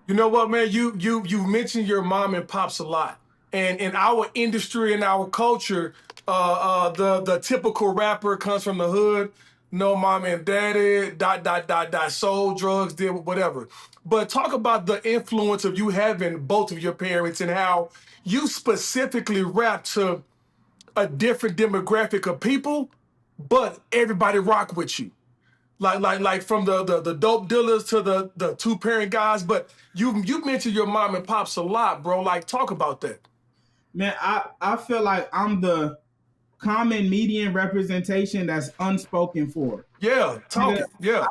You know what, man? You mentioned your mom and pops a lot, and in our industry and our culture, the typical rapper comes from the hood. No mom and daddy. Dot dot dot dot. Sold drugs, did whatever. But talk about the influence of you having both of your parents and how you specifically rap to a different demographic of people, but everybody rock with you like from the dope dealers to the two parent guys. But you mentioned your mom and pops a lot, bro. Like, talk about that. Man, I feel like I'm the common median representation that's unspoken for. Yeah, Nigga, talk it. Yeah,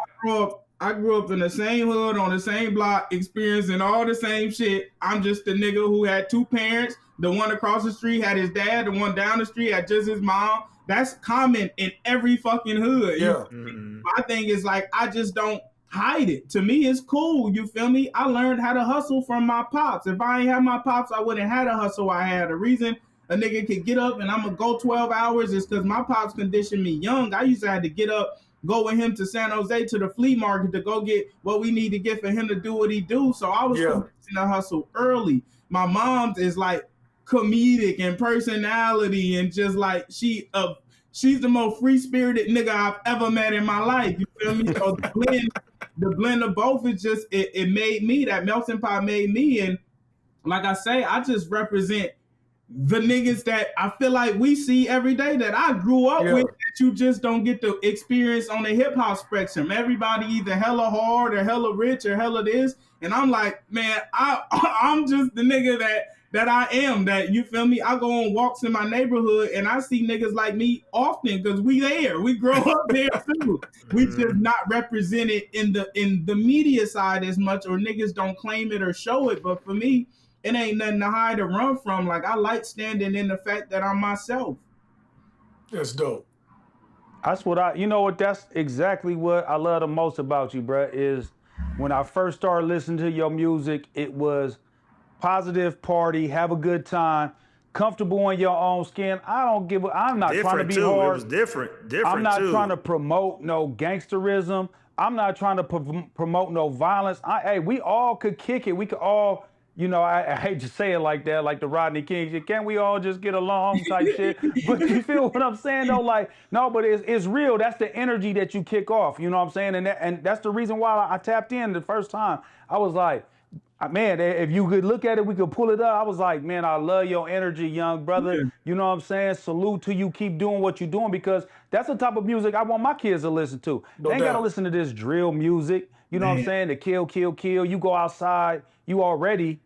I grew up in the same hood on the same block, experiencing all the same shit. I'm just the nigga who had two parents. The one across the street had his dad. The one down the street had just his mom. That's common in every fucking hood. You yeah, feel me? My thing is like I just don't hide it. To me, it's cool. You feel me? I learned how to hustle from my pops. If I ain't had my pops, I wouldn't have had a hustle I had. The reason a nigga could get up and I'm gonna go 12 hours is because my pops conditioned me young. I used to have to get up, go with him to San Jose to the flea market to go get what we need to get for him to do what he do. So I was yeah, conditioned to hustle early. My mom's is like comedic and personality and just like she's the most free spirited nigga I've ever met in my life. You feel me? So the blend of both is just it made me, that melting pot made me. And like I say, I just represent the niggas that I feel like we see every day that I grew up yeah. with that you just don't get to experience on the hip hop spectrum. Everybody either hella hard or hella rich or hella this. And I'm like, man, I'm just the nigga that I am. That, you feel me? I go on walks in my neighborhood and I see niggas like me often because we there. We grow up there too. We just not represented in the media side as much, or niggas don't claim it or show it. But for me, it ain't nothing to hide or run from. Like, I like standing in the fact that I'm myself. That's dope. That's what you know what, that's exactly what I love the most about you, bruh, is when I first started listening to your music, it was positive party, have a good time, comfortable in your own skin. I'm not trying to Different be too. It hard. was different. I'm Different not trying to too. promote no gangsterism. I'm not trying to promote no violence. Hey, we all could kick it. We could all, I hate to say it like that, like the Rodney King shit. Can't we all just get along type shit? But you feel what I'm saying though? Like, no, but it's real. That's the energy that you kick off. You know what I'm saying? And that's the reason why I tapped in the first time. I was like, man, if you could look at it, we could pull it up. I was like, man, I love your energy, young brother. Yeah. You know what I'm saying? Salute to you. Keep doing what you're doing, because that's the type of music I want my kids to listen to. No They ain't got to doubt. listen to this drill music. You know what I'm Man. saying? The kill, kill, kill. You go outside, you already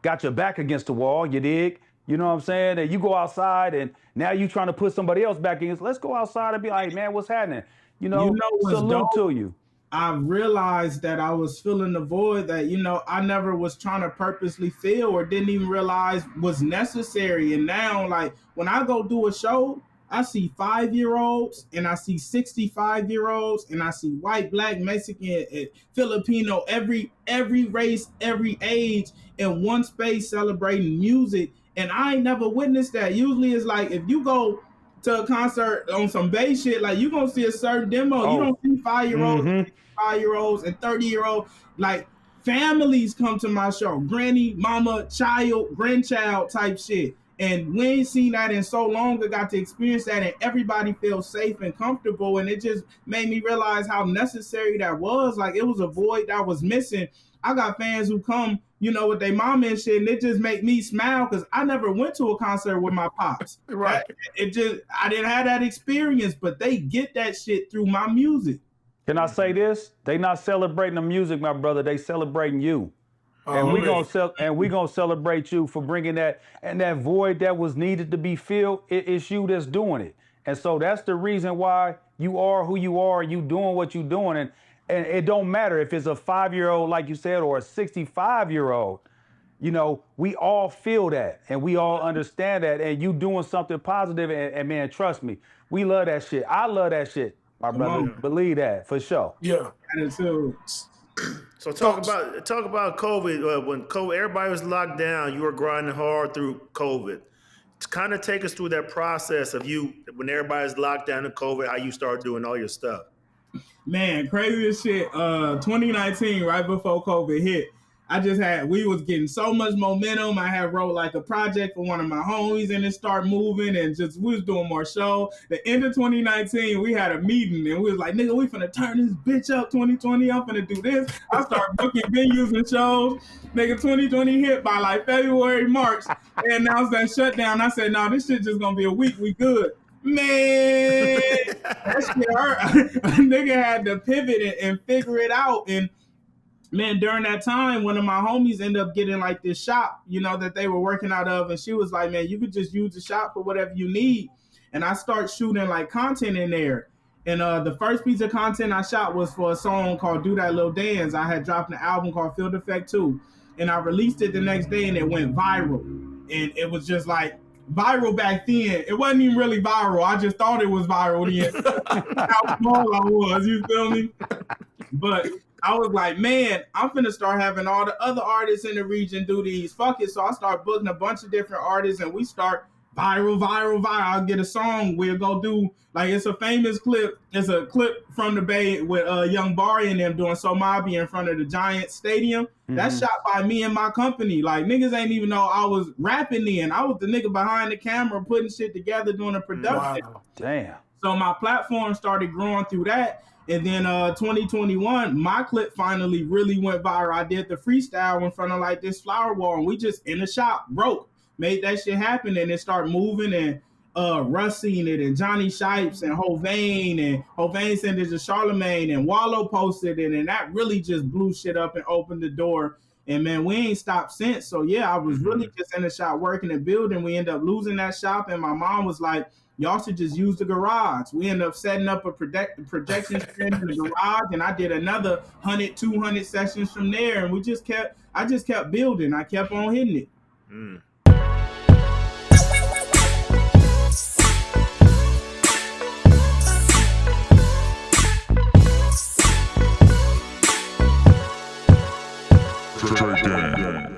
got your back against the wall. You dig? You know what I'm saying? And you go outside and now you trying to put somebody else back against. Let's go outside and be like, man, what's happening? You know what's Salute to dope? you. I realized that I was filling the void that, I never was trying to purposely fill or didn't even realize was necessary. And now, like, when I go do a show, I see 5-year-olds and I see 65-year-olds and I see white, black, Mexican, and Filipino, every race, every age in one space celebrating music. And I ain't never witnessed that. Usually it's like if you go to a concert on some bass shit, like you gonna see a certain demo. You don't Oh, see 5-year-olds, mm-hmm. 5-year-olds, and 30-year-olds. Like, families come to my show, granny, mama, child, grandchild type shit. And we ain't seen that in so long. I got to experience that, and everybody feels safe and comfortable. And it just made me realize how necessary that was. Like, it was a void that was missing. I got fans who come, with their mom and shit, and it just make me smile because I never went to a concert with my pops. Right. I didn't have that experience, but they get that shit through my music. Can I say this? They not celebrating the music, my brother. They celebrating you. And we Already. gonna celebrate you for bringing that, and that void that was needed to be filled. It's you that's doing it, and so that's the reason why you are who you are. You doing what you doing, and it don't matter if it's a 5-year-old, like you said, or a 65-year-old. We all feel that, and we all understand that, and you doing something positive, and man, trust me, we love that shit. I love that shit, my brother. on. Believe that for sure. Yeah. Attitude. So talk about COVID. When COVID, everybody was locked down. You were grinding hard through COVID. To kind of take us through that process of you when everybody's locked down in COVID, how you start doing all your stuff. Man, crazy as shit. 2019, right before COVID hit, we was getting so much momentum. I had wrote like a project for one of my homies and it started moving and just, we was doing more show. The end of 2019, we had a meeting and we was like, nigga, we finna turn this bitch up 2020. I'm finna do this. I started booking venues and shows. Nigga, 2020 hit by like February, March. They announced that shutdown. I said, nah, this shit just gonna be a week. We good. Man, that shit hurt. Nigga had to pivot and figure it out. And man, during that time, one of my homies ended up getting like this shop, you know, that they were working out of. And she was like, man, you could just use the shop for whatever you need. And I start shooting like content in there. And the first piece of content I shot was for a song called Do That Little Dance. I had dropped an album called Field Effect 2. And I released it the next day and it went viral. And it was just like viral back then. It wasn't even really viral. I just thought it was viral then. How small I was, you feel me? But I was like, man, I'm finna start having all the other artists in the region do these. Fuck it. So I start booking a bunch of different artists and we start viral. I'll get a song. We'll go do, like, it's a famous clip. It's a clip from the Bay with Young Barry and them doing So Mobby in front of the Giant Stadium. That's shot by me and my company. Like, niggas ain't even know I was rapping then. I was the nigga behind the camera putting shit together, doing a production. Wow. Damn. So my platform started growing through that. And then 2021, my clip finally really went viral. I did the freestyle in front of like this flower wall, and we just in the shop broke, made that shit happen, and it started moving. And Russ seen it, and Johnny Shipes, and Hovain sent it to Charlemagne, and Wallow posted it, and that really just blew shit up and opened the door. And man, we ain't stopped since. So yeah, I was really just in the shop working and building. We ended up losing that shop, and my mom was like, y'all should just use the garage. We ended up setting up a projection screen in the garage, and I did another 100, 200 sessions from there. And I just kept building. I kept on hitting it. Straight game.